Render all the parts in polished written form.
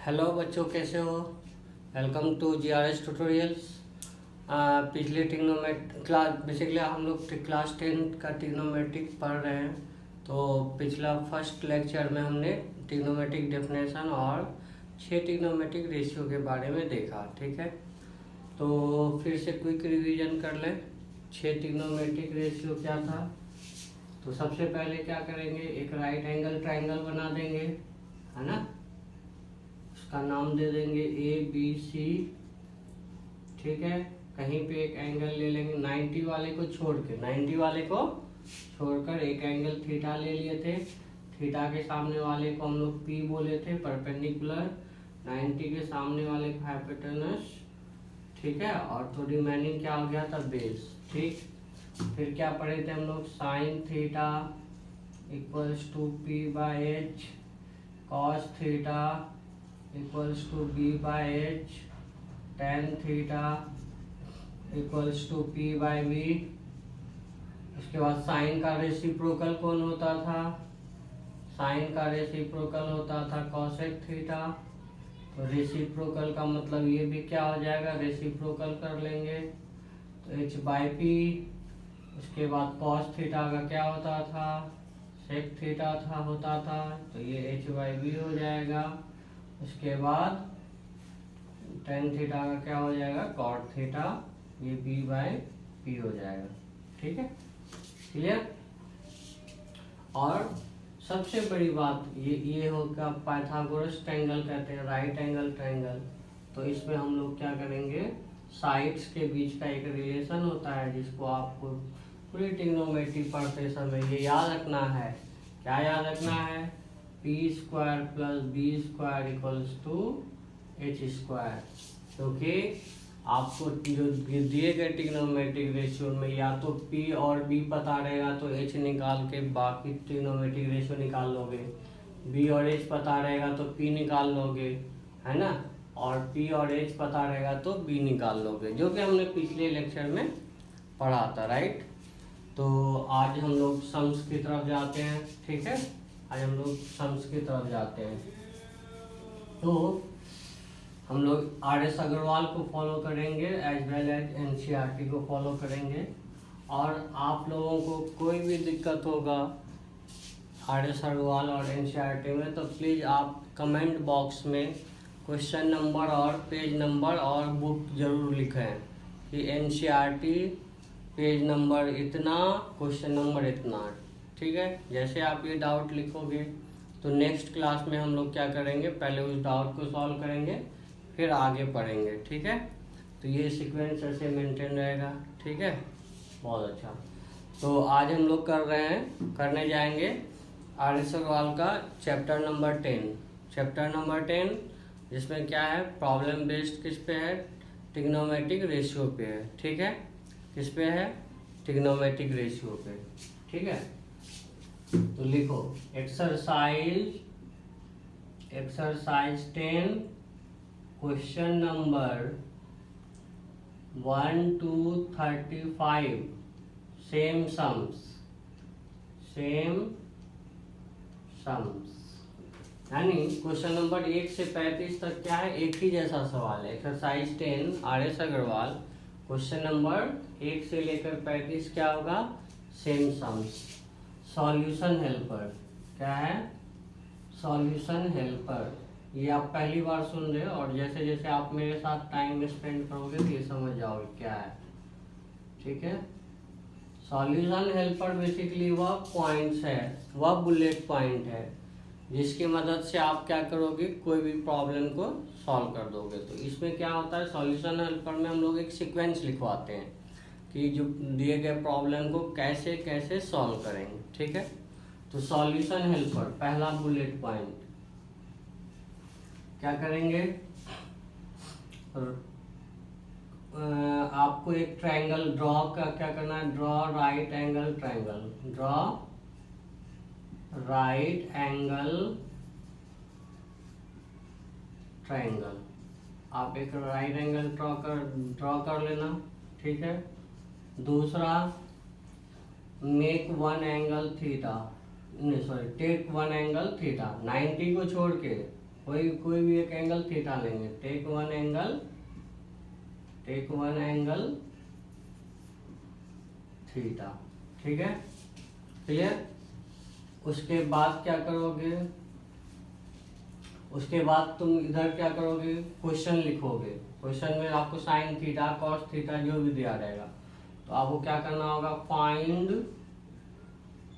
Hello बच्चों, कैसे हो? Welcome to GRS tutorials. पिछले ट्रिग्नोमेट क्लास बेसिकली हम लोग क्लास 10 का ट्रिग्नोमेट्रिक पढ़ रहे हैं। तो पिछला फर्स्ट लेक्चर में हमने ट्रिग्नोमेट्रिक डेफिनेशन और 6 ट्रिग्नोमेट्रिक रेशियो के बारे में देखा। ठीक है, तो फिर से क्विक रिवीजन कर लें। 6 ट्रिग्नोमेट्रिक रेशियो क्या था? तो सबसे पहले क्या करेंगे, एक राइट एंगल ट्राइंगल बना देंगे, है ना। उसका नाम दे देंगे ए बी सी। ठीक है, कहीं पे एक एंगल ले लेंगे 90 वाले को छोड़ के, 90 वाले को छोड़कर एक एंगल थीटा ले लिए थे। थीटा के सामने वाले को हम लोग पी बोले थे, परपेंडिकुलर। 90 के सामने वाले को हाइपोटेनस। ठीक है, और तो रिमेनिंग क्या हो गया था, बेस। ठीक, फिर क्या पढ़े थे हम लोग, sine theta equals to P by H, cos theta equals to B by H, tan theta equals to P by B. उसके बाद साइन का रेसिप्रोकल कौन होता था? साइन का रेसिप्रोकल होता था कॉसेक थीटा। तो रेसिप्रोकल का मतलब ये भी क्या हो जाएगा, रेसिप्रोकल कर लेंगे तो एच बाई पी। उसके बाद कॉस थीटा का क्या होता था, सेक थीटा होता था, तो ये एच बाई बी हो जाएगा। उसके बाद टेन थीटा का क्या हो जाएगा, कॉट थीटा, ये बी बाई पी हो जाएगा। ठीक है, क्लियर। और सबसे बड़ी बात ये होगा, पाइथागोरस ट्रायंगल कहते हैं, राइट एंगल ट्रायंगल। तो इसमें हम लोग क्या करेंगे, साइड्स के बीच का एक रिलेशन होता है जिसको आपको पूरी ट्रिग्नोमेट्री पढ़ते समय ये याद रखना है। क्या याद रखना है, P square plus B square equals to H square. क्योंकि आपको जो दिए गए ट्रिग्नोमेट्रिक रेशियो में या तो पी और बी पता रहेगा तो एच निकाल के बाकी ट्रिग्नोमेट्रिक रेशियो निकाल लोगे, बी और एच पता रहेगा तो पी निकाल लोगे, है ना, और पी और एच पता रहेगा तो बी निकाल लोगे, जो कि हमने पिछले लेक्चर में पढ़ा था, राइट। तो आज हम लोग सम्स की तरफ जाते हैं। ठीक है, आज हम लोग सम्स की तरफ जाते हैं। तो हम लोग आर एस अग्रवाल को फॉलो करेंगे एज वेल एज एनसीईआरटी को फॉलो करेंगे। और आप लोगों को कोई भी दिक्कत होगा आर एस अग्रवाल और एनसीईआरटी में तो प्लीज़ आप कमेंट बॉक्स में क्वेश्चन नंबर और पेज नंबर और बुक जरूर लिखें कि एनसीईआरटी पेज नंबर इतना, क्वेश्चन नंबर इतना। ठीक है, जैसे आप ये डाउट लिखोगे तो नेक्स्ट क्लास में हम लोग क्या करेंगे, पहले उस डाउट को सॉल्व करेंगे फिर आगे पढ़ेंगे। ठीक है, तो ये सीक्वेंस ऐसे मेंटेन रहेगा। ठीक है, बहुत अच्छा। तो आज हम लोग करने जाएंगे आर एस अग्रवाल का चैप्टर नंबर 10। चैप्टर नंबर 10 जिसमें क्या है, प्रॉब्लम बेस्ड किस पे है, ट्रिग्नोमेट्रिक रेशियो पे है। ठीक है, किस पे है, ट्रिग्नोमेट्रिक रेशियो पे। ठीक है, तो लिखो exercise 10 question number 1 to 35 same sums यानी क्वेश्चन नंबर 1 से 35 तक क्या है, एक ही जैसा सवाल है। Exercise 10 R S Agarwal, question number 1 से लेकर 35 क्या होगा, सेम सम्स। सॉल्यूशन हेल्पर क्या है, सॉल्यूशन हेल्पर, ये आप पहली बार सुन रहे हो और जैसे जैसे आप मेरे साथ टाइम स्पेंड करोगे तो ये समझ जाओगे क्या है। ठीक है, सॉल्यूशन हेल्पर बेसिकली वह पॉइंट्स है, वह बुलेट पॉइंट है जिसकी मदद से आप क्या करोगे, कोई भी प्रॉब्लम को सॉल्व कर दोगे। तो इसमें क्या होता है, सॉल्यूशन हेल्पर में हम लोग एक सीक्वेंस लिखवाते हैं कि जो दिए गए प्रॉब्लम को कैसे कैसे सॉल्व करेंगे। ठीक है, तो सॉल्यूशन हेल्पर पहला बुलेट पॉइंट क्या करेंगे, आपको एक ट्रायंगल ड्रॉ का क्या करना है, draw right angle triangle, draw right angle triangle. आप एक राइट एंगल ड्रॉ कर लेना। ठीक है, दूसरा मेक वन एंगल थीटा, नहीं sorry, take one angle theta, 90 को छोड़ के कोई भी एक एंगल थीटा लेंगे, टेक वन एंगल थीटा, ठीक है, क्लियर। उसके बाद क्या करोगे, उसके बाद तुम इधर क्या करोगे, क्वेश्चन लिखोगे। क्वेश्चन में आपको साइन थीटा कॉस थीटा जो भी दिया रहेगा, तो आपको क्या करना होगा, फाइंड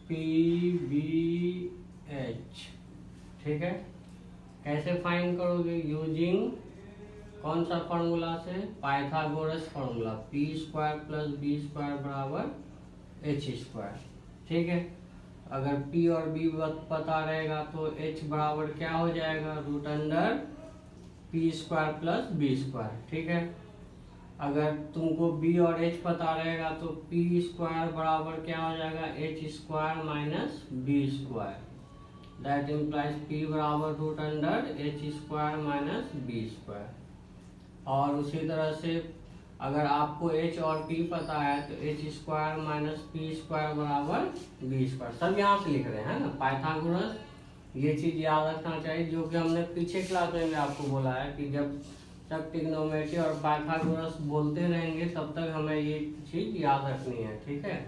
पी बी एच, ठीक है। कैसे फाइंड करोगे, यूजिंग कौन सा फॉर्मूला से, Pythagoras formula, P square plus B square बराबर एच स्क्वायर, ठीक है। अगर p और b पता रहेगा तो h बराबर क्या हो जाएगा, root under P square plus B square, ठीक है। अगर तुमको b और h पता रहेगा तो p स्क्वायर बराबर क्या हो जाएगा, h square minus B square, that implies p बराबर root under h square minus B square. और उसी तरह से अगर आपको h और p पता है तो h square minus P square बराबर बी स्क्वायर, सब यहाँ से लिख रहे हैं ना, पाइथागोरस। ये चीज याद रखना चाहिए, जो कि हमने पीछे क्लास में भी आपको बोला है कि जब तक ट्रिग्नोमेट्री और पाइथागोरस बोलते रहेंगे तब तक हमें ये चीज याद रखनी है, ठीक है।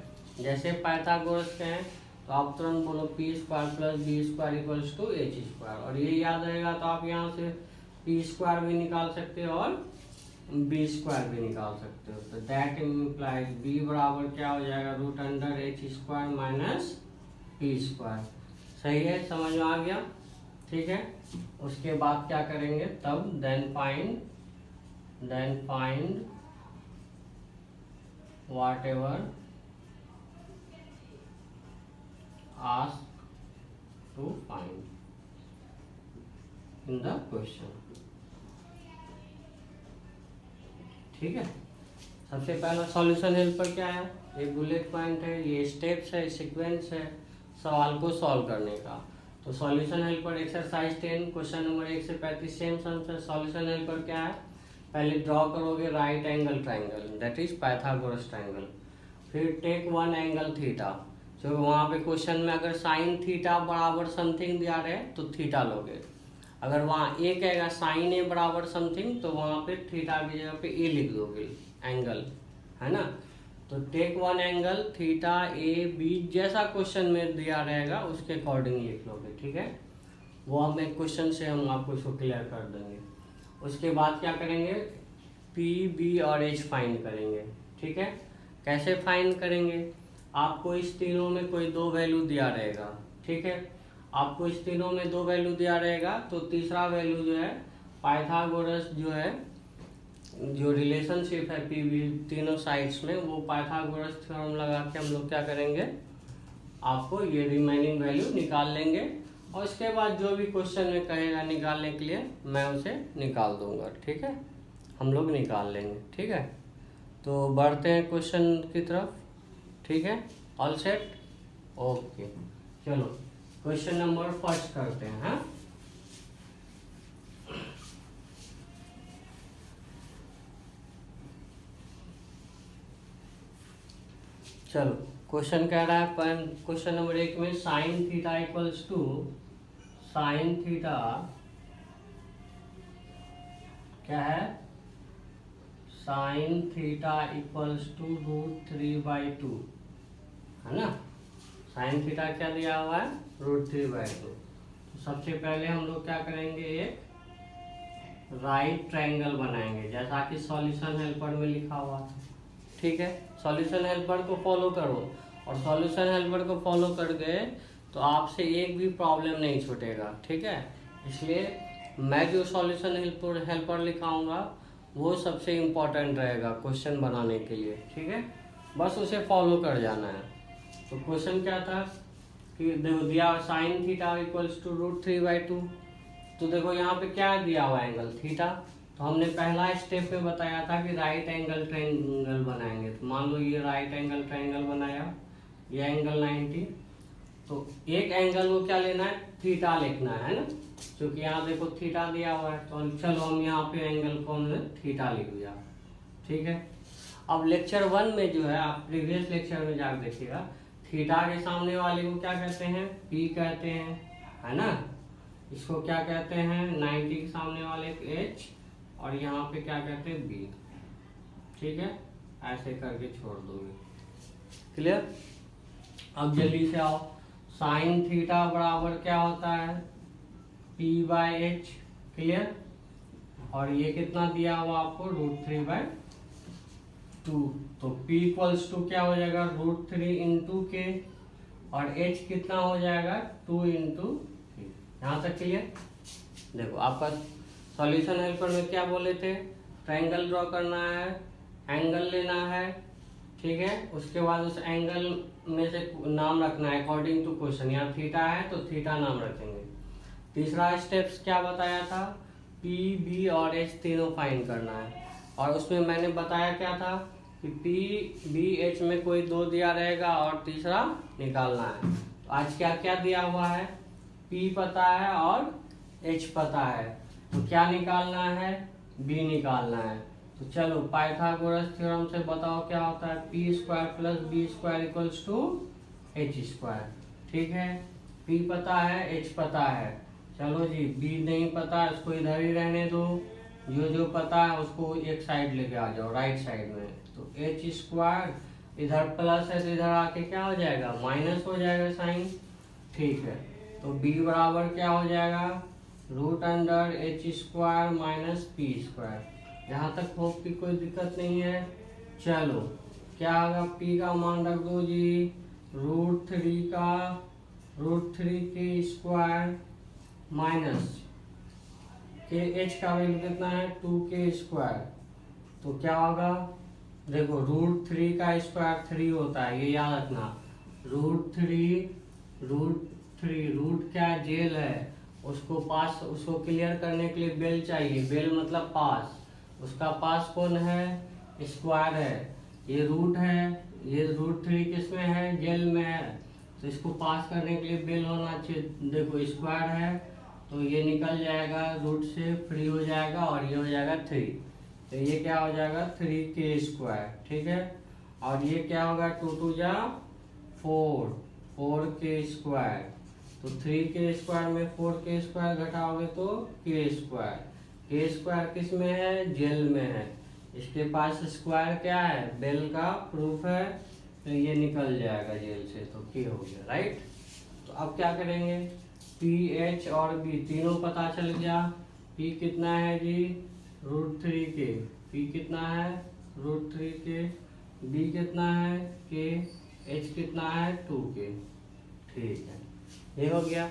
जैसे पाइथागोरस कहें तो आप तुरंत बोलो P square plus B square equals to H square, और ये याद रहेगा तो आप यहाँ से पी स्क्वायर भी निकाल सकते हो और बी स्क्वायर भी निकाल सकते हो। तो दैट इम्प्लाइज बी बराबर क्या हो जाएगा, root under H square minus P square. सही है, समझ में आ गया, ठीक है। उसके बाद क्या करेंगे, तब then find whatever ask to find in the question, ठीक है। सबसे पहला सॉल्यूशन हेल्पर क्या है, ये बुलेट पॉइंट है, ये स्टेप्स है, सीक्वेंस है सवाल को सॉल्व करने का। तो solution helper exercise 10 question number 1 से 35 सेम सम्स है। सॉल्यूशन हेल्पर क्या है, पहले ड्रॉ करोगे right angle triangle, that is Pythagoras triangle. फिर टेक वन एंगल थीटा, जो वहाँ पे क्वेश्चन में अगर साइन थीटा बराबर समथिंग दिया रहे तो थीटा लोगे, अगर वहाँ ए कहेगा साइन ए बराबर समथिंग तो वहाँ पे थीटा की जगह पे ए लिख दोगे, एंगल है ना। तो take one angle theta A B, जैसा क्वेश्चन में दिया रहेगा उसके अकॉर्डिंग लिख लोगे, ठीक है। वो हमें क्वेश्चन से हम आपको इसको क्लियर कर देंगे। उसके बाद क्या करेंगे, पी बी और एच फाइंड करेंगे, ठीक है। कैसे फाइंड करेंगे, आपको इस तीनों में कोई दो वैल्यू दिया रहेगा, ठीक है। आपको इस तीनों में दो वैल्यू दिया रहेगा तो तीसरा वैल्यू जो है पाइथागोरस जो है, जो रिलेशनशिप है पी बी तीनों साइड्स में, वो पाइथागोरस थ्योरम लगा के हम लोग क्या करेंगे, आपको ये रिमेनिंग वैल्यू निकाल लेंगे। और इसके बाद जो भी क्वेश्चन में कहेगा निकालने के लिए मैं उसे निकाल दूंगा, ठीक है, हम लोग निकाल लेंगे, ठीक है। तो बढ़ते हैं क्वेश्चन की तरफ, ठीक है। ऑल सेट, ओके, चलो क्वेश्चन नंबर फर्स्ट करते हैं, हाँ। चलो क्वेश्चन कह रहा है, क्वेश्चन नंबर 1 में sine theta equals to, sine theta क्या है, साइन थीटा इक्वल्स टू √3/2, है ना। साइन थीटा क्या दिया हुआ है, √3/2। तो सबसे पहले हम लोग क्या करेंगे, एक राइट ट्रायंगल बनाएंगे जैसा कि सॉल्यूशन हेल्पर में लिखा हुआ था, ठीक है। सॉल्यूशन हेल्पर को फॉलो करो, और सॉल्यूशन हेल्पर को फॉलो कर गए तो आपसे एक भी प्रॉब्लम नहीं छूटेगा, ठीक है। इसलिए मैं जो सॉल्यूशन हेल्पर लिखाऊंगा वो सबसे इम्पोर्टेंट रहेगा क्वेश्चन बनाने के लिए, ठीक है। बस उसे फॉलो कर जाना है। तो क्वेश्चन क्या था कि देखो दिया साइन थीटा इक्वल्स टू √3/2। तो देखो यहाँ पे क्या दिया हुआ एंगल थीटा, तो हमने पहला स्टेप में बताया था कि राइट एंगल ट्रायंगल बनाएंगे। तो मान लो ये राइट एंगल ट्रायंगल बनाया, ये एंगल 90, तो एक एंगल को क्या लेना है, थीटा लिखना है ना, क्योंकि यहाँ देखो थीटा दिया हुआ है। तो चलो हम यहाँ पे एंगल को हमने थीटा लिख दिया, ठीक है। अब लेक्चर 1 में जो है, आप प्रीवियस लेक्चर में जाकर देखिएगा, थीटा के सामने वाले को क्या कहते हैं, पी कहते हैं, है ना। इसको क्या कहते हैं, 90 के सामने वाले h, और यहाँ पे क्या कहते हैं b। ठीक है, ऐसे करके छोड़ दोगे। क्लियर? अब जल्दी से आओ, साइन थीटा बराबर क्या होता है, p/h। क्लियर? और ये कितना दिया हुआ आपको, √3/2। तो p इक्वल्स टू क्या हो जाएगा, √3 इंटू के, और h कितना हो जाएगा, 2 इंटू। यहाँ तक क्लियर? देखो आपका सॉल्यूशन हेल्पर में क्या बोले थे, ट्रायंगल ड्रॉ करना है, एंगल लेना है, ठीक है, उसके बाद उस एंगल में से नाम रखना है अकॉर्डिंग टू क्वेश्चन। यहाँ थीटा है तो थीटा नाम रखेंगे। तीसरा स्टेप्स क्या बताया था, पी बी और एच तीनों फाइंड करना है, और उसमें मैंने बताया क्या था कि पी बी एच में कोई दो दिया रहेगा और तीसरा निकालना है। तो आज क्या क्या दिया हुआ है, पी पता है और एच पता है, तो क्या निकालना है, बी निकालना है। तो चलो पाइथागोरस थ्योरम से बताओ क्या होता है, P square plus B square equals to H square. ठीक है, पी पता है, एच पता है, चलो जी बी नहीं पता, इसको इधर ही रहने दो, जो पता है उसको एक साइड लेके आ जाओ, राइट साइड में। तो एच स्क्वायर इधर प्लस है तो इधर आके क्या हो जाएगा, माइनस हो जाएगा साइन। ठीक है, तो बी बराबर क्या हो जाएगा, √(h² माइनस पी स्क्वायर। यहाँ तक होप की कोई दिक्कत नहीं है। चलो क्या होगा, p का मान रख दो जी, √3 माइनस के, h का वैल्यू कितना है, 2k²। तो क्या होगा, देखो √3 का स्क्वायर 3 होता है, ये याद रखना। √3 रूट क्या जेल है, उसको क्लियर करने के लिए बेल चाहिए, बेल मतलब पास, उसका पास कौन है, स्क्वायर है, ये रूट है, ये √3 किसमें है, जेल में है, तो इसको पास करने के लिए बेल होना चाहिए। देखो स्क्वायर है तो ये निकल जाएगा, रूट से फ्री हो जाएगा, और ये हो जाएगा 3, तो ये क्या हो जाएगा 3k²। ठीक है, और ये क्या होगा, 2 2 जा 4, 4k²। तो 3k² में 4k² घटाओगे तो k² किस में है, जेल में है, इसके पास स्क्वायर क्या है, बेल का प्रूफ है, तो ये निकल जाएगा जेल से, तो k हो गया, राइट। तो अब क्या करेंगे, पी एच और बी तीनों पता चल गया। पी कितना है जी, √3k, पी कितना है, √3k, बी कितना है, k, एच कितना है, 2k। ठीक है, ये हो गया।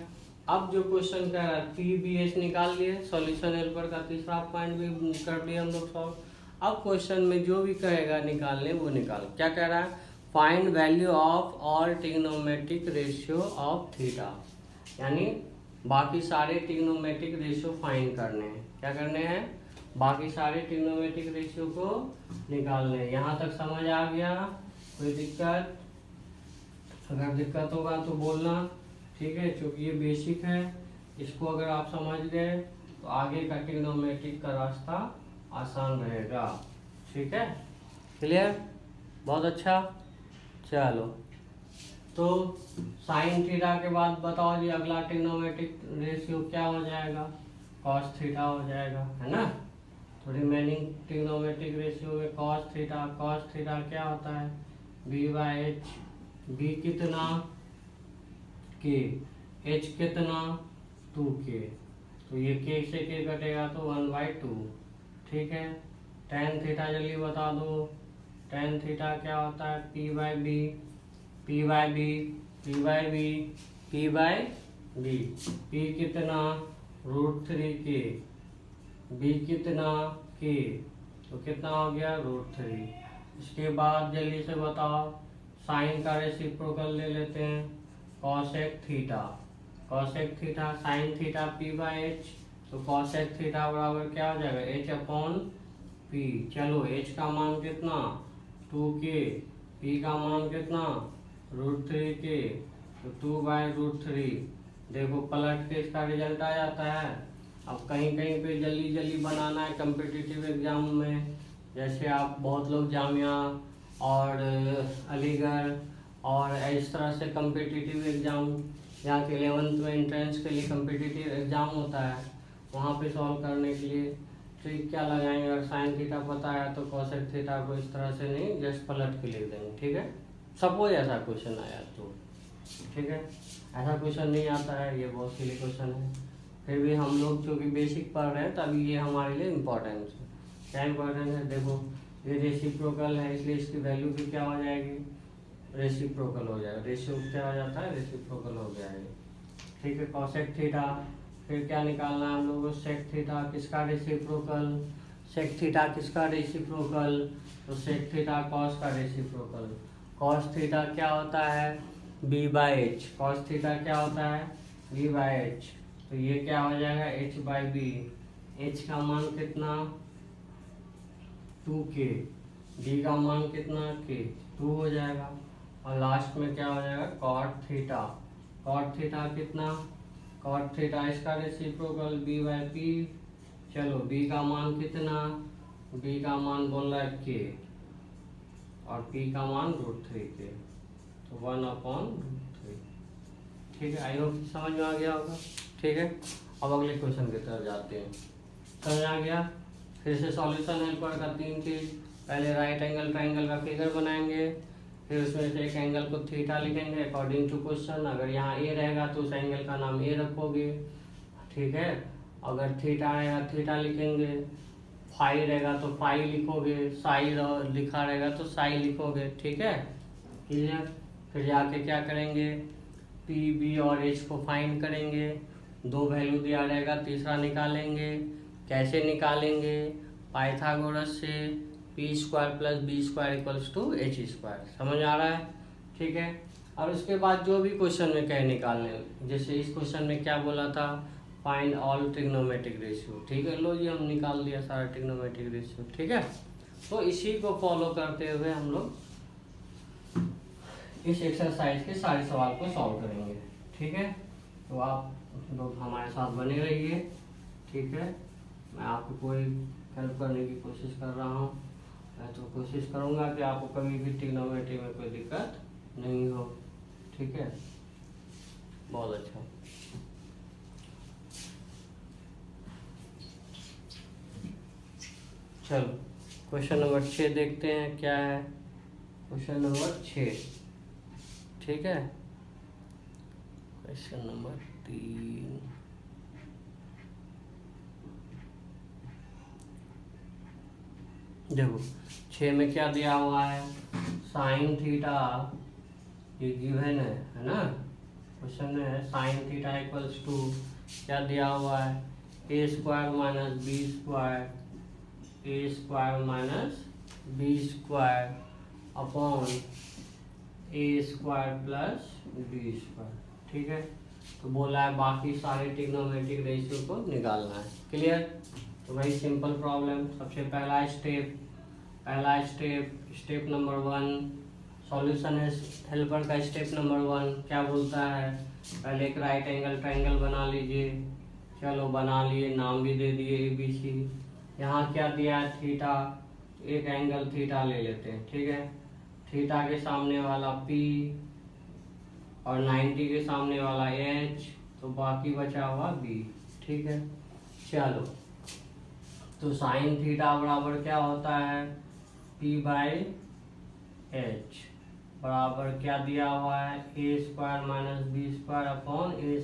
अब जो क्वेश्चन कह रहा है पी बी एच निकाल लिए, सॉल्यूशन हेल्पर का तीसरा पॉइंट भी कर लिया हम लोग सॉल्व। अब क्वेश्चन में जो भी कहेगा निकालने वो निकाल। क्या कह रहा है, find value of all trigonometric ratio of theta, यानी बाकी सारे ट्रिग्नोमेट्रिक रेशियो फाइंड करने हैं। क्या करने हैं, बाकी सारे ट्रिग्नोमेट्रिक रेशियो को निकालने हैं। यहाँ तक समझ आ गया, कोई दिक्कत, अगर दिक्कत होगा तो बोलना, ठीक है, क्योंकि ये बेसिक है, इसको अगर आप समझ गए तो आगे का ट्रिग्नोमेट्रिक का रास्ता आसान रहेगा। ठीक है, क्लियर, बहुत अच्छा। चलो तो साइन थीटा के बाद बताओ जी अगला ट्रिग्नोमेट्रिक रेशियो क्या हो जाएगा, कॉस थीटा हो जाएगा, है ना। तो रिमेनिंग ट्रिग्नोमेट्रिक रेशियो में कॉस थीटा क्या होता है, b/h, b कितना, k, h कितना, 2k, तो ये k से k कटेगा तो 1/2। ठीक है, tan थीटा जल्दी बता दो, tan थीटा क्या होता है, p/b, p कितना, √3k, b कितना, k, तो कितना हो गया, √3। इसके बाद जल्दी से बताओ, साइन का रेसिप्रोकल ले लेते हैं, cosec theta, sine theta p/h, तो कॉसेक थीटा बराबर क्या हो जाएगा, h/p। चलो h का मान कितना, 2k, p का मान कितना, √3k, तो 2/√3। देखो पलट के इसका रिजल्ट आ जाता है। अब कहीं कहीं पे जल्दी जल्दी बनाना है कम्पिटिटिव एग्जाम में, जैसे आप बहुत लोग जामिया और अलीगढ़ और इस तरह से कम्पिटिटिव एग्जाम यहाँ के 11th में एंट्रेंस के लिए कम्पिटिटिव एग्जाम होता है, वहाँ पे सॉल्व करने के लिए ट्रिक क्या लगाएंगे, अगर साइन थीटा पता है तो कोसेक थीटा को इस तरह से नहीं जस्ट पलट के लिख देंगे, ठीक है। सपोज ऐसा क्वेश्चन आया तो, ठीक है। ऐसा क्वेश्चन नहीं आता है, ये बहुत सिली क्वेश्चन है, फिर भी हम लोग जो कि बेसिक पढ़ रहे हैं तभी ये हमारे लिए इम्पोर्टेंट है। क्या इम्पोर्टेंट है, देखो ये रेसिप्रोकल है इसलिए इसकी वैल्यू भी क्या हो जाएगी, रेसिप्रोकल हो जाएगा। रेशियो क्या हो जाता है, रेसिप्रोकल हो जाएगा, ठीक है। कॉसेक थीटा, फिर क्या निकालना है हम लोगों को, सेक थीटा किसका रेसिप्रोकल, सेक थीटा किसका रेसिप्रोकल, तो सेक थीटा कॉस का रेसिप्रोकल। कॉस थीटा क्या होता है, B by H, cos theta क्या होता है, बी बाई एच, तो ये क्या हो जाएगा, एच बाई बी। एच का मान कितना, 2k, बी का मान कितना, k, 2 हो जाएगा। और लास्ट में क्या हो जाएगा, कॉट थीटा, कॉट थीटा कितना, कॉट थीटा इसका रेसिप्रोकल b बाई पी। चलो b का मान कितना, b का मान बोल रहा है k और p का मान √3k, तो 1/√3, ठीक है। आई होप समझ में आ गया होगा, ठीक है। अब अगले क्वेश्चन की तरफ जाते हैं, समझ आ गया। फिर से सॉल्यूशन हेल्पर का 3 चीज, पहले राइट एंगल ट्राइंगल का फिगर बनाएंगे, फिर उसमें से एक एंगल को थीटा लिखेंगे अकॉर्डिंग टू क्वेश्चन। अगर यहाँ ए रहेगा तो उस एंगल का नाम ए रखोगे, ठीक है। अगर थीटा रहेगा थीटा लिखेंगे, फाई रहेगा तो फाई लिखोगे, साई लिखा रहेगा तो साई लिखोगे, ठीक है, क्लियर। फिर जाके क्या करेंगे, पी बी और एच को फाइंड करेंगे, 2 वैल्यू दिया रहेगा, तीसरा निकालेंगे। कैसे निकालेंगे, पाइथागोरस से p² + b² = h², समझ आ रहा है, ठीक है। और उसके बाद जो भी क्वेश्चन में कहे निकालने, जैसे इस क्वेश्चन में क्या बोला था, फाइंड ऑल ट्रिग्नोमेट्रिक रेशियो, ठीक है। लो जी हम निकाल दिया सारा ट्रिग्नोमेट्रिक रेशियो, ठीक है। तो इसी को फॉलो करते हुए हम लोग इस एक्सरसाइज के सारे सवाल को सॉल्व करेंगे, ठीक है। तो आप लोग हमारे साथ बने रहिए, ठीक है। मैं आपको कोई हेल्प करने की कोशिश कर रहा हूँ, मैं तो कोशिश करूँगा कि आपको कभी भी ट्रिग्नोमेट्री में कोई दिक्कत नहीं हो, ठीक है। बहुत अच्छा, चलो क्वेश्चन नंबर 6 देखते हैं क्या है। क्वेश्चन नंबर 6, ठीक है। क्वेश्चन नंबर 3, देखो 6 में क्या दिया हुआ है, साइन थीटा, ये गिवन है ना, क्वेश्चन में है साइन थीटा = क्या दिया हुआ है, a² - b², a² - b² upon a² + b², ठीक है। तो बोला है बाकी सारे ट्रिग्नोमेट्रिक रेशियो को निकालना है, क्लियर। तो भाई सिंपल प्रॉब्लम, सबसे पहला स्टेप नंबर 1, सॉल्यूशन है हेल्पर का स्टेप नंबर 1 क्या बोलता है, पहले एक राइट एंगल ट्राइंगल बना लीजिए। चलो बना लिए, नाम भी दे दिए ABC। यहाँ क्या दिया है, थीटा, एक एंगल थीटा ले लेते हैं, ठीक है। थीटा के सामने वाला P और 90 के सामने वाला H, तो बाकी बचा हुआ B, ठीक है। चलो तो साइन थीटा बराबर क्या होता है, P/H बराबर क्या दिया हुआ है, a² - b² upon a²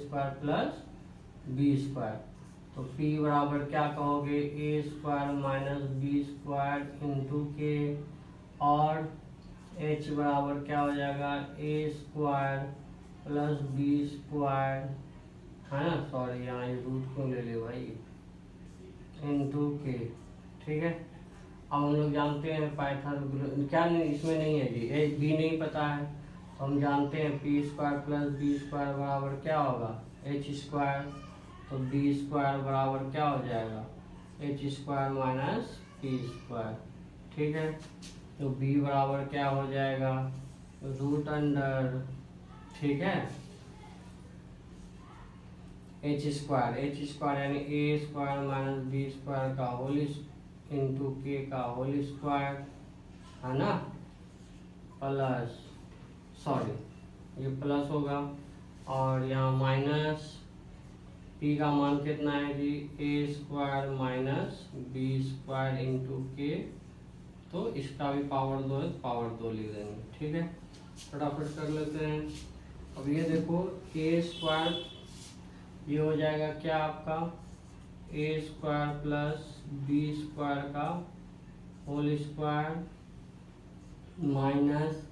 + b²। तो P बराबर क्या कहोगे, a² - b² × k, और H बराबर क्या हो जाएगा, a² + b², है ना, सॉरी यहाँ ये रूट को ले ले भाई, × k, ठीक है। अब हम लोग जानते हैं पाइथागोरस, क्या नहीं इसमें नहीं है जी, एक भी नहीं पता है, तो हम जानते हैं p² + b² बराबर क्या होगा, h², तो b² बराबर क्या हो जाएगा, h² - p², ठीक है। तो b बराबर क्या हो जाएगा, √, ठीक है, h² यानी a² - b² का होल × k का होल स्क्वायर, है ना, प्लस, सॉरी ये प्लस होगा, और यहाँ माइनस पी का मान कितना है जी, a square minus B square into के, तो इसका भी पावर 2 है, पावर 2 लिख देंगे। ठीक है, फटाफट कर लेते हैं। अब ये देखो ए स्क्वायर, ये हो जाएगा क्या आपका, ए स्क्वायर प्लस बी स्क्वायर का होल स्क्वायर माइनस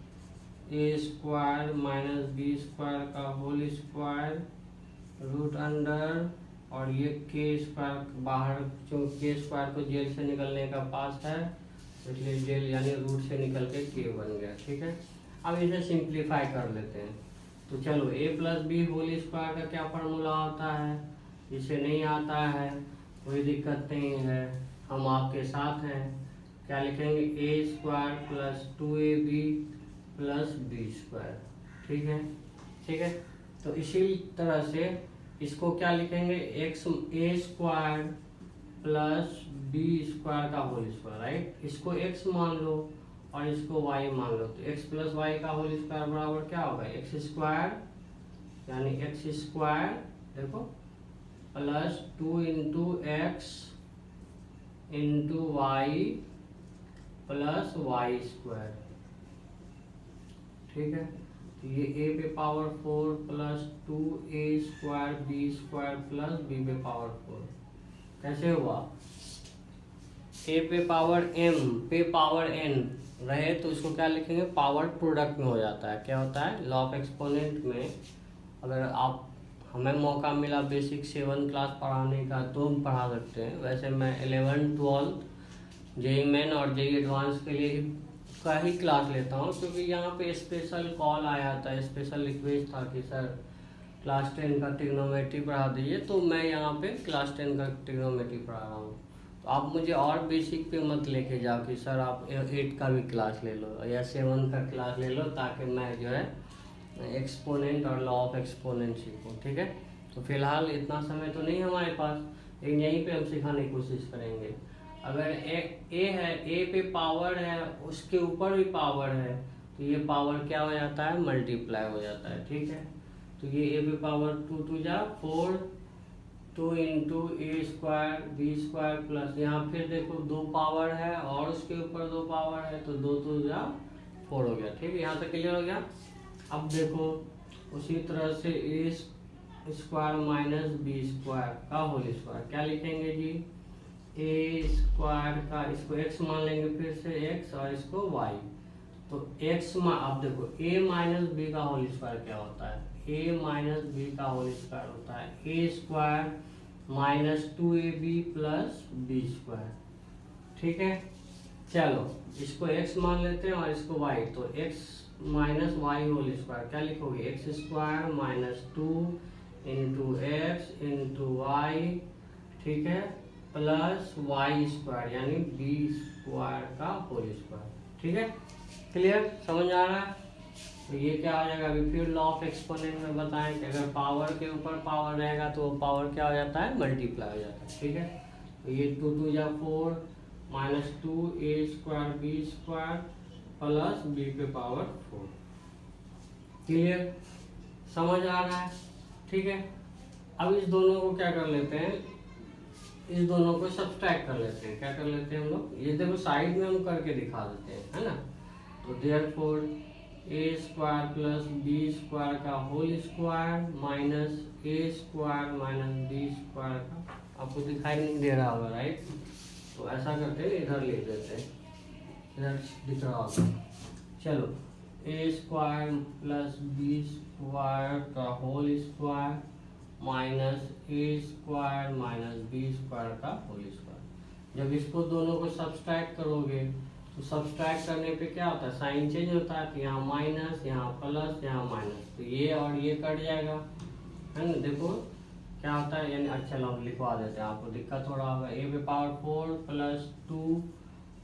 ए स्क्वायर माइनस बी स्क्वायर का होल स्क्वायर रूट अंडर, और ये के स्क्वायर बाहर, जो के स्क्वायर को जेल से निकलने का पास है, इसलिए जेल यानी रूट से निकल के के बन गया। ठीक है, अब इसे सिंप्लीफाई कर लेते हैं। तो चलो ए प्लस बी होल स्क्वायर का क्या फार्मूला होता है, इसे नहीं आता है कोई दिक्कत नहीं है, हम आपके साथ हैं। क्या लिखेंगे, a square plus 2ab plus B square. ठीक है, ठीक है, तो इसी तरह से इसको क्या लिखेंगे, X A square plus B square का होल स्क्वायर, राइट। इसको एक्स मान लो और इसको वाई मान लो, तो एक्स प्लस वाई का होल स्क्वायर बराबर क्या होगा, एक्स स्क्वायर, यानी एक्स स्क्वायर देखो plus 2 into X into Y plus Y square. ठीक है, तो ये ए पे power 4 plus 2a square B square plus B पे पावर 4 कैसे हुआ, ए पे पावर m पे पावर n रहे तो इसको क्या लिखेंगे, पावर प्रोडक्ट में हो जाता है। क्या होता है, लॉ ऑफ एक्सपोनेंट में अगर आप, हमें मौका मिला बेसिक 7 क्लास पढ़ाने का तो हम पढ़ा सकते हैं। वैसे मैं 11 12 जेई मेन और जेई एडवांस के लिए का ही क्लास लेता हूँ, क्योंकि यहाँ पे स्पेशल कॉल आया था, स्पेशल रिक्वेस्ट था कि सर क्लास 10 का ट्रिग्नोमेट्री पढ़ा दीजिए, तो मैं यहाँ पे क्लास 10 का ट्रिग्नोमेट्री पढ़ा रहा हूँ। तो आप मुझे और बेसिक पे मत लेके जाओ कि सर आप 8 का भी क्लास ले लो या 7 का क्लास ले लो, ताकि मैं जो है एक्सपोनेंट और लॉ ऑफ एक्सपोनेंट सीखूँ। ठीक है, तो फिलहाल इतना समय तो नहीं हमारे पास, लेकिन यहीं पे हम सिखाने की कोशिश करेंगे। अगर ए है, ए पे पावर है, उसके ऊपर भी पावर है, तो ये पावर क्या हो जाता है, मल्टीप्लाई हो जाता है। ठीक है, तो ये ए पे पावर 2 2 जा 4, 2 इंटू ए स्क्वायर बी स्क्वायर प्लस, यहाँ फिर देखो 2 पावर है और उसके ऊपर 2 पावर है, तो 2 2 जा 4 हो गया। ठीक है, यहाँ तक क्लियर हो गया। अब देखो उसी तरह से ए स्क्वायर माइनस बी स्क्वायर का होल स्क्वायर क्या लिखेंगे जी, ए स्क्वायर का, इसको एक्स मान लेंगे फिर से एक्स और इसको वाई, तो एक्स आप देखो ए माइनस बी का होल स्क्वायर क्या होता है, ए माइनस बी का होल स्क्वायर होता है a square minus 2ab plus B square. ठीक है, चलो इसको x मान लेते हैं और इसको y, तो x minus Y whole square क्या लिखोगे, X square minus 2 into X into Y, ठीक है, प्लस वाई स्क्वायर यानी बी स्क्वायर का होल स्क्वायर। ठीक है, क्लियर, समझ आ रहा है। तो ये क्या हो जाएगा, अभी फिर लॉ ऑफ एक्सपोनेंट में बताएं कि अगर पावर के ऊपर पावर रहेगा तो पावर क्या हो जाता है, मल्टीप्लाई हो जाता है। ठीक है, तो ये 2 2 जा 4 minus 2 a square B square plus B पे पावर 4। क्लियर, समझ आ रहा है। ठीक है, अब इस दोनों को क्या कर लेते हैं, इस दोनों को सब्सट्रैक्ट कर लेते हैं। क्या कर लेते हैं हम लोग, ये देखो साइड में हम करके दिखा देते हैं, है ना। तो देयरफॉर ए स्क्वायर प्लस बी स्क्वायर का होल स्क्वायर माइनस ए स्क्वायर माइनस बी स्क्वायर का, आपको दिखाई नहीं दे रहा होगा, राइट। तो ऐसा करते हैं, इधर लिख देते हैं, इधर दिख रहा होगा। चलो, ए स्क्वायर प्लस बी स्क्वायर का होल स्क्वायर माइनस ए स्क्वायर माइनस बी स्क्वायर का होल स्क्वायर। जब इसको दोनों को सब्सट्रैक्ट करोगे तो सब्सट्रैक्ट करने पे क्या होता है, साइन चेंज होता है, तो यहाँ माइनस, यहाँ प्लस, यहाँ माइनस, तो ये और ये कट जाएगा, है ना। देखो क्या होता है, यानी अच्छा हम लिखवा देते हैं, आपको दिक्कत हो रहा होगा। ए पे power 4 plus 2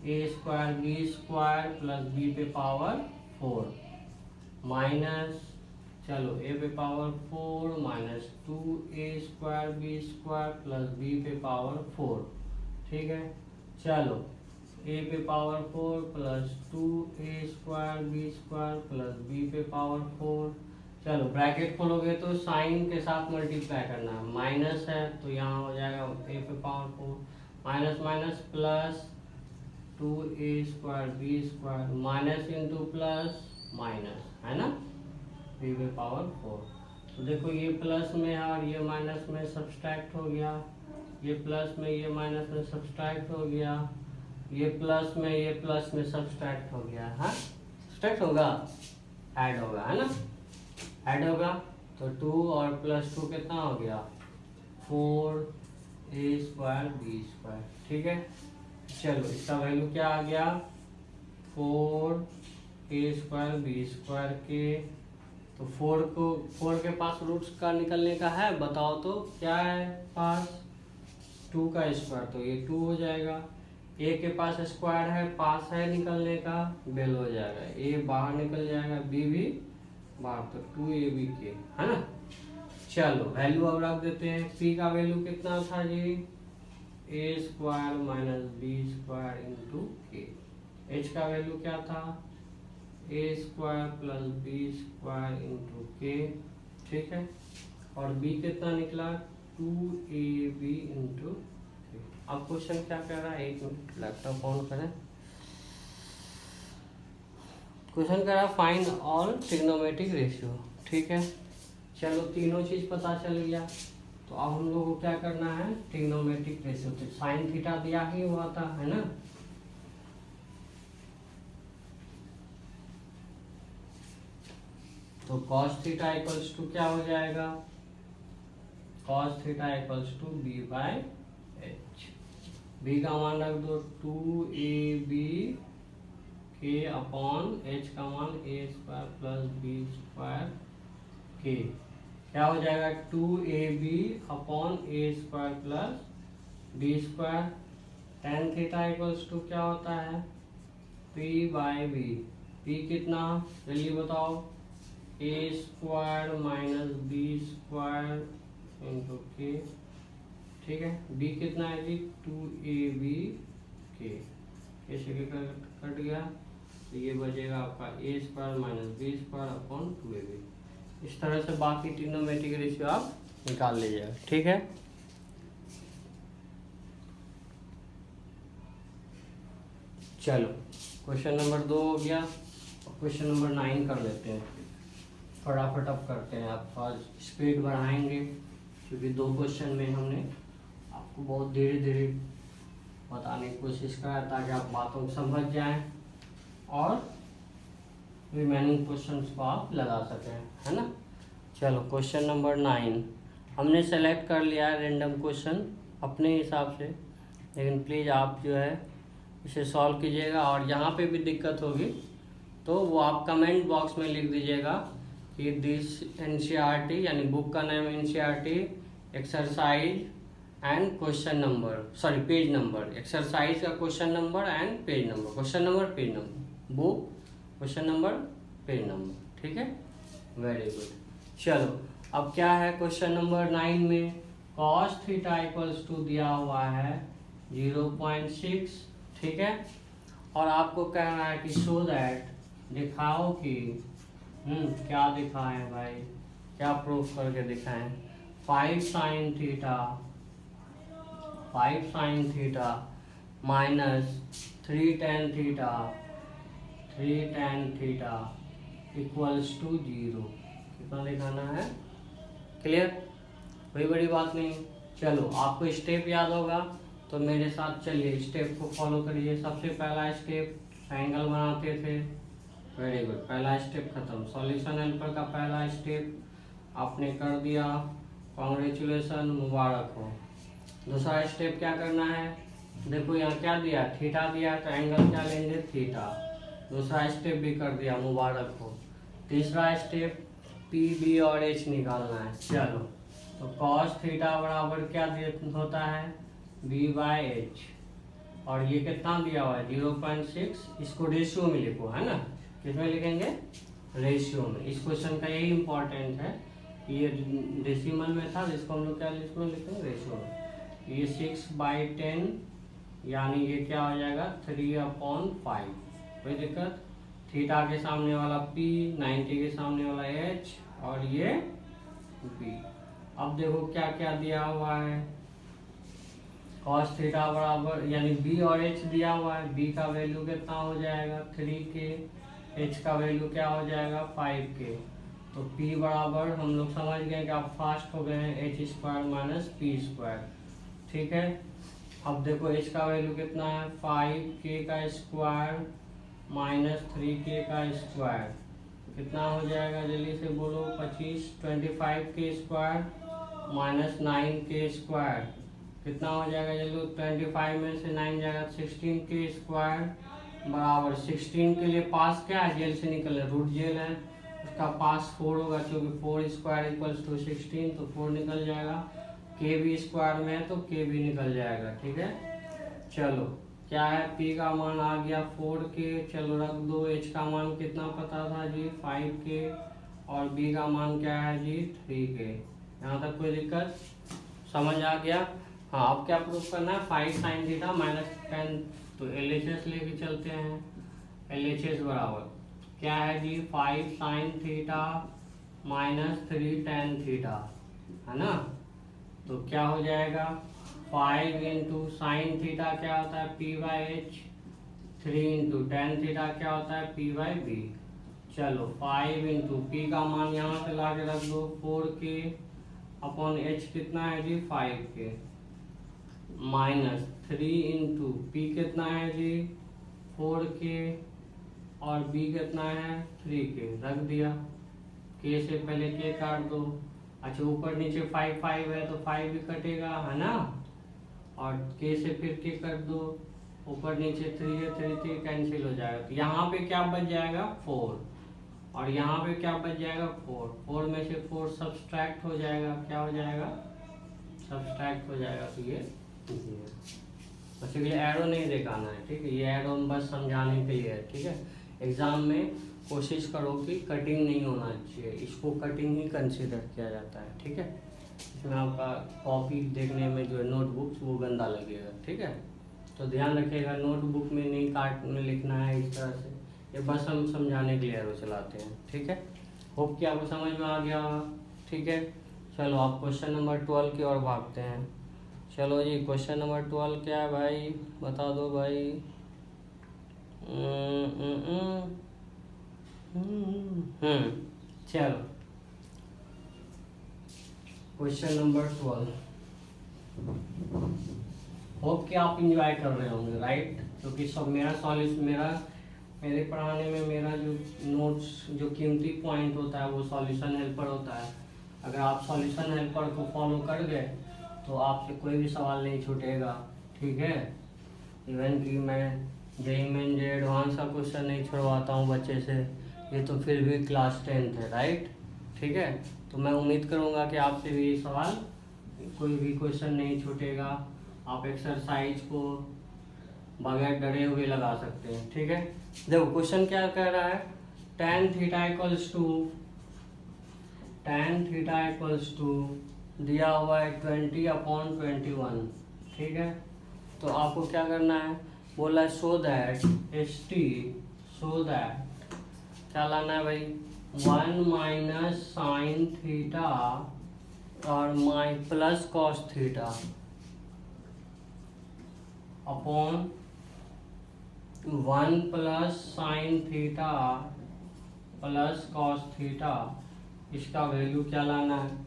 a square B square plus B पे पावर 4 माइनस, चलो ए पे power 4 minus 2 a square B square plus B पे पावर 4। ठीक है, चलो ए पे power 4 plus 2 a square B square plus B पे पावर 4, चलो ब्रैकेट खोलोगे तो साइन के साथ मल्टीप्लाई करना है, माइनस है तो यहाँ हो जाएगा ए पे power 4, minus minus plus 2a² b², minus into plus minus, है ना, बी पे पावर 4। तो देखो ये प्लस में है और ये माइनस में सब्सट्रैक्ट हो गया, ये प्लस में ये माइनस में सब्सट्रैक्ट हो गया, ये प्लस में ये प्लस में सब्सट्रैक्ट हो गया, हाँ सब्सट्रैक्ट होगा, ऐड होगा, है ना, ऐड होगा। तो 2 और प्लस 2 कितना हो गया 4a² b², ठीक है। चलो इसका वैल्यू क्या आ गया 4a² b² के। तो 4 के पास रूट्स का निकलने का है, बताओ तो क्या है पास 2 का स्क्वायर, तो ये 2 हो जाएगा। ए के पास स्क्वायर है, पास है निकलने का, बेल हो जाएगा, ए बाहर निकल जाएगा, बी भी बाहर, तो 2ab के, है ना। चलो वैल्यू अब रख देते हैं, पी का वैल्यू कितना था जी a² माइनस b² इंटू के। एच का वैल्यू क्या था a² प्लस b² इंटू के, ठीक है। और b कितना निकला 2ab इंटू के। अब क्वेश्चन क्या कर रहा है, एक मिनट लैपटॉप ऑन करें। क्वेश्चन कर रहा फाइंड ऑल ट्रिग्नोमेट्रिक रेशियो, ठीक है। चलो तीनों चीज पता चल गया, तो अब हम लोग को क्या करना है ट्रिग्नोमेट्रिक रेशियो। तो साइन थीटा दिया ही हुआ था, है ना। तो cos थीटा इक्वल्स टू क्या हो जाएगा cos theta equals to b/h। b का मान रख दो 2ab के अपॉन h का मान a² प्लस b² के। क्या हो जाएगा 2ab upon a² plus b²। tan theta equals to क्या होता है p/b। p कितना जल्दी बताओ a² माइनस b² इंटू के, ठीक है। b कितना है जी 2ab के, कैसे कट गया, तो ये बचेगा आपका a² minus b² upon 2ab। इस तरह से बाकी ट्रिग्नोमेट्रिक रेशियो आप निकाल लीजिएगा, ठीक है। चलो क्वेश्चन नंबर 2 हो गया, क्वेश्चन नंबर 9 कर लेते हैं, फटाफट अब करते हैं। आप आज स्पीड बढ़ाएंगे क्योंकि 2 क्वेश्चन में हमने आपको बहुत धीरे धीरे बताने की कोशिश करा ताकि आप बातों को समझ जाएं और रिमेनिंग क्वेश्चंस को आप लगा सकें, है ना। चलो क्वेश्चन नंबर 9 हमने सेलेक्ट कर लिया है रैंडम क्वेश्चन अपने हिसाब से, लेकिन प्लीज़ आप जो है इसे सॉल्व कीजिएगा। और यहाँ पे भी दिक्कत होगी तो वो आप कमेंट बॉक्स में लिख दीजिएगा कि दिस एनसीईआरटी यानी बुक का नाम NCERT exercise and question number, sorry page number, exercise का question number and page number, question number page number, book question number page number, ठीक है, वेरी गुड। चलो अब क्या है क्वेश्चन नंबर 9 में cos थीटा इक्वल्स टू दिया हुआ है 0.6, ठीक है। और आपको कहना है कि शो दैट, दिखाओ कि क्या दिखाएं भाई, क्या प्रूफ करके दिखाएं 5 sin theta minus 3 tan theta equals to 0। कितना दिखाना है, क्लियर, कोई बड़ी बात नहीं। चलो आपको स्टेप याद होगा तो मेरे साथ चलिए स्टेप को फॉलो करिए। सबसे पहला स्टेप ट्रायंगल बनाते थे, वेरी गुड, पहला स्टेप खत्म। सॉल्यूशन हेल्पर का पहला स्टेप आपने कर दिया, कॉन्ग्रेचुलेसन, मुबारक हो। दूसरा स्टेप क्या करना है, देखो यहाँ क्या दिया थीटा दिया, तो एंगल क्या लेंगे थीटा। दूसरा स्टेप भी कर दिया, मुबारक हो। तीसरा स्टेप पी बी और एच निकालना है। चलो तो cos थीटा बराबर क्या होता है b/h, और ये कितना दिया हुआ है 0.6। इसको रेशियो में लिखो, है ना, किसमें लिखेंगे रेशियो में। इस क्वेश्चन का यही इंपॉर्टेंट है, ये डेसिमल में था, इसको हम लोग क्या इसमें लिखेंगे रेशियो में। ये 6/10 यानी ये क्या हो जाएगा 3/5, कोई दिक्कत। थीटा के सामने वाला p, 90 के सामने वाला h और ये b। अब देखो क्या क्या दिया हुआ है। cos थीटा बराबर यानी b और h दिया हुआ है। b का वैल्यू कितना हो जाएगा 3k, h का वैल्यू क्या हो जाएगा 5k। तो p बराबर हम लोग समझ गए कि आप फास्ट हो गए हैं, h square minus P square. ठीक है, अब देखो h का वैल्यू कितना है 5k का स्क्वायर माइनस 3k का स्क्वायर कितना हो जाएगा, जल्दी से बोलो 25। 25k square minus 9k square कितना हो जाएगा, जल्दी 25 में से 9 जाएगा 16k स्क्वायर बराबर 16 के लिए पास क्या है, जेल से निकल है, रूट जेल है, उसका पास 4 होगा क्योंकि 4 स्क्वायर इक्वल्स टू 16, तो 4 निकल जाएगा। के भी स्क्वायर में है तो के भी निकल जाएगा। ठीक है, चलो क्या है p का मान आ गया 4k, चलो रख दो। h का मान कितना पता था जी 5k और b का मान क्या है जी 3k। यहाँ तक कोई दिक्कत समझ आ गया। हाँ, अब क्या प्रूफ करना है 5 sin थीटा माइनस 10, तो LHS लेके चलते हैं। LHS बराबर क्या है जी 5 sin theta minus 3 tan theta, है ना। तो क्या हो जाएगा 5 इंटू साइन थीटा क्या होता है p by H, 3 into tan theta क्या होता है p बाई बी। चलो 5 इंटू पी का मान यहाँ पे ला के रख दो 4k अपॉन h कितना है जी 5k माइनस 3 इंटू पी कितना है जी 4k और b कितना है 3k, रख दिया। k से पहले k काट दो। अच्छा ऊपर नीचे 5 5 है तो 5 भी कटेगा, है ना, और k से फिर k कर दो, ऊपर नीचे 3 है 3 3 कैंसिल हो जाएगा। तो यहाँ पे क्या बच जाएगा 4 और यहाँ पे क्या बच जाएगा 4, 4 में से 4 सब्सट्रैक्ट हो जाएगा, क्या हो जाएगा सब्सट्रैक्ट हो जाएगा। तो ये बस के लिए एरो नहीं दिखाना है, ठीक है, ये एरो बस समझाने के लिए है। ठीक है, एग्जाम में कोशिश करो कि कटिंग नहीं होना चाहिए, इसको कटिंग ही कंसीडर किया जाता है। ठीक है, इसमें आपका कॉपी देखने में जो है नोटबुक्स वो गंदा लगेगा। ठीक है, तो ध्यान रखिएगा नोटबुक में नहीं काट में लिखना है इस तरह से, ये बस हम समझाने के लिए एरो चलाते हैं। ठीक है, होप कि आपको समझ में आ गया होगा। ठीक है, चलो आप क्वेश्चन नंबर 12 की ओर भागते हैं। चलो जी क्वेश्चन नंबर 12 क्या है भाई, बता दो भाई। चलो क्वेश्चन नंबर 12, होप कि आप इंजॉय कर रहे होंगे, राइट, क्योंकि सब मेरे पढ़ाने में मेरा जो नोट्स जो कीमती पॉइंट होता है वो सॉल्यूशन हेल्पर होता है। अगर आप सॉल्यूशन हेल्पर को फॉलो कर गए तो आपसे कोई भी सवाल नहीं छूटेगा। ठीक है, इवन कि मैं जेईई मेन जे एडवांस का क्वेश्चन नहीं छुड़वाता हूँ बच्चे से, ये तो फिर भी क्लास 10th है, राइट। ठीक है, तो मैं उम्मीद करूँगा कि आपसे भी सवाल कोई भी क्वेश्चन नहीं छूटेगा, आप एक्सरसाइज को बगैर डरे हुए लगा सकते हैं। ठीक है, देखो क्वेश्चन क्या कह रहा है, tan थीटा इक्वल्स टू दिया हुआ है 20/21। ठीक है, तो आपको क्या करना है, बोला है सो दैट क्या लाना है भाई 1 माइनस साइन थीटा और plus cos theta upon 1 plus sine theta plus cos theta, इसका वैल्यू क्या लाना है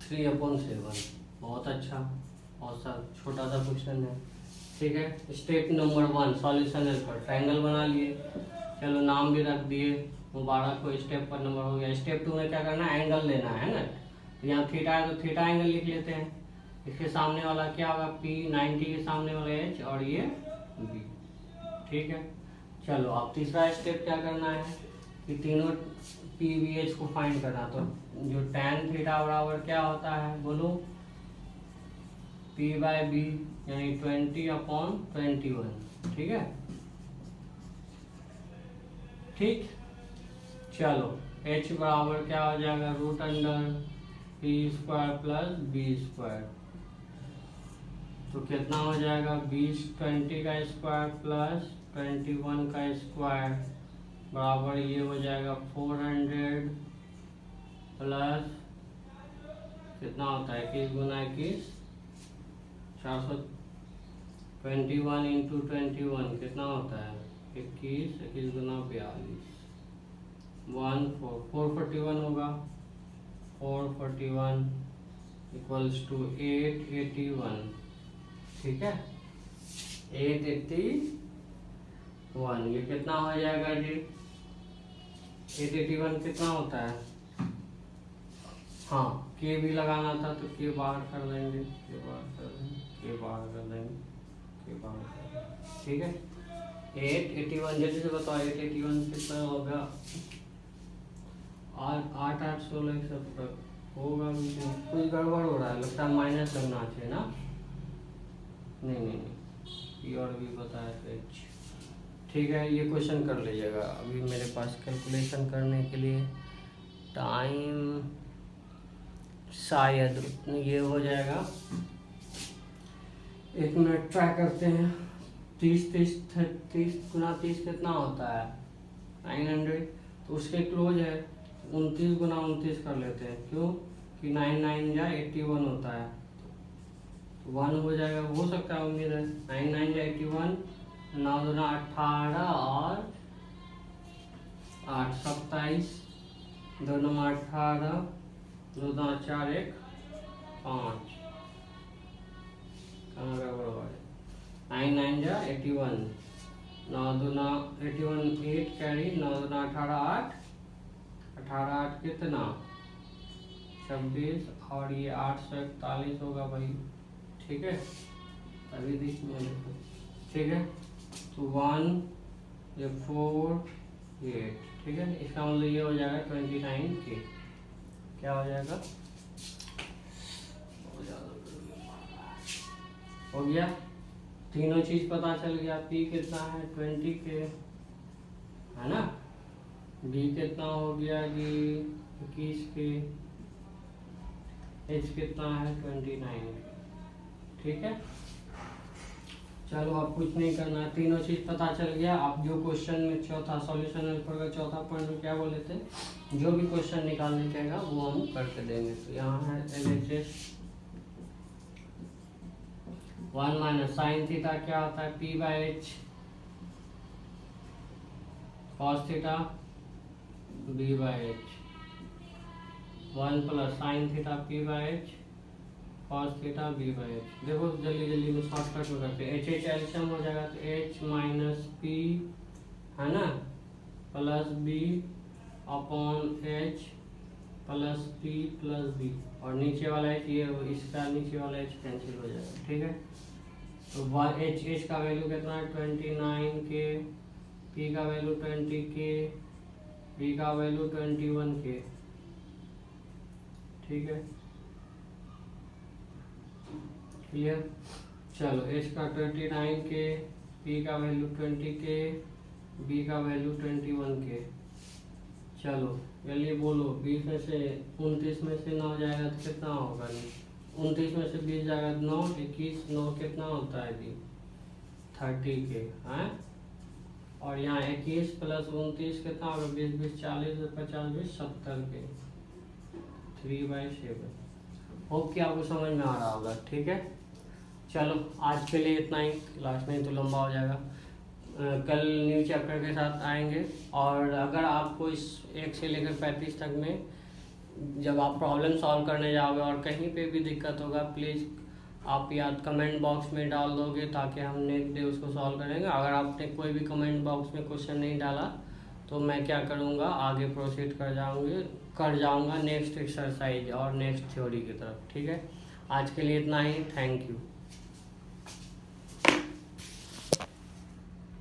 3/7। बहुत अच्छा, बहुत सा छोटा सा क्वेश्चन है। ठीक है, step number 1 solution helper, triangle बना लिए, चलो नाम भी रख दिए, मुबारक को स्टेप पर नंबर हो गया। स्टेप 2 में क्या करना है, एंगल लेना है ना, तो यहाँ थीटा है तो थीटा एंगल लिख लेते हैं। इसके सामने वाला क्या होगा P, 90 के सामने वाला H और ये B। ठीक है, चलो अब तीसरा स्टेप क्या करना है कि तीनों P, B, H को फाइंड करना। तो जो tan थीटा बराबर क्या होता है बोलो P बाई बी यानी 20/21। ठीक है, ठीक, चलो H बराबर क्या हो जाएगा √p² प्लस b², तो कितना हो जाएगा 20 का स्क्वायर प्लस 21 का स्क्वायर बराबर ये हो जाएगा 400 प्लस कितना होता है 21 गुना 21 421 इंटू 21 कितना होता है 21 21 गुना 42 441 होगा 441 इक्वल्स टू 881 ठीक है 881 ये कितना हो जाएगा जी 881 कितना होता है हाँ के भी लगाना था तो के बाहर कर देंगे के बाहर कर देंगे के बाहर कर देंगे के बाहर कर देंगे ठीक है 881 जल्दी से बताओ 881 कितना होगा 8 8 16 सब तक होगा भी नहीं कुछ गड़बड़ हो रहा है लगता है माइनस लगना चाहिए ना नहीं पी और भी बताया तो एच ठीक है ये क्वेश्चन कर लीजिएगा अभी मेरे पास कैलकुलेशन करने के लिए टाइम शायद ये हो जाएगा 1 मिनट ट्राई करते हैं 30 गुना 30 कितना होता है 900 तो उसके क्लोज है 29 गुना 29 कर लेते हैं क्यों कि 9 9 या 81 होता है तो 1 हो जाएगा हो सकता है उम्मीद है 9 9 या 81 9 दूना 18 और 8 27 2 9 18 2 9 4 1 5 कहाँ गड़बड़ हुआ है 9 9 या 81 9 दूना 81 8 कैरी 9 दूना 18 8 18 8 कितना 26 और ये 841 होगा भाई ठीक है अभी देखिए ठीक है तो 1 ये 4 8 ठीक है इसका मतलब ये हो जाएगा 29 के क्या हो जाएगा हो गया तीनों चीज पता चल गया पी कितना है 20 के है ना बी कितना हो गया कि 21 के एच कितना है 29 ठीक है चलो अब कुछ नहीं करना तीनों चीज पता चल गया आप जो क्वेश्चन में चौथा सॉल्यूशन में चौथा पॉइंट में क्या बोले थे जो भी क्वेश्चन निकालने कहेगा वो हम करके देंगे तो यहाँ है LHS 1 माइनस साइन थीटा क्या होता है P by H cos theta B by H 1 plus sine theta P by H cos theta B by H देखो जल्दी में शॉर्टकट में करते हैं एच एल्शियम हो जाएगा तो H माइनस P है ना plus B upon H plus P plus B और नीचे वाला H ये इसका नीचे वाला H कैंसिल हो जाएगा ठीक है तो H का वैल्यू कितना है 29 के P का वैल्यू 20 के B का वैल्यू 21 के ठीक है क्लियर चलो H का 29 के P का वैल्यू 20 के B का वैल्यू 21 के चलो जल्दी बोलो 20 में से 29 में से 9 जाएगा तो कितना होगा 29 में से 20 जाएगा 9 21 9 कितना होता है जी 30 के हैं और यहाँ 21 प्लस 29 कितना होगा 20 20 40 50 20 70 के 3/7 होप कि आपको समझ में आ रहा होगा ठीक है चलो आज के लिए इतना ही क्लास में तो लंबा हो जाएगा कल न्यू चैप्टर के साथ आएंगे और अगर आपको इस 1 से लेकर 35 तक में जब आप प्रॉब्लम सॉल्व करने जाओगे और कहीं पे भी दिक्कत होगा प्लीज़ आप या कमेंट बॉक्स में डाल दोगे ताकि हम नेक्स्ट डे उसको सॉल्व करेंगे अगर आपने कोई भी कमेंट बॉक्स में क्वेश्चन नहीं डाला तो मैं क्या करूँगा आगे प्रोसीड कर जाऊँगा नेक्स्ट एक्सरसाइज और नेक्स्ट थ्योरी की तरफ ठीक है आज के लिए इतना ही थैंक यू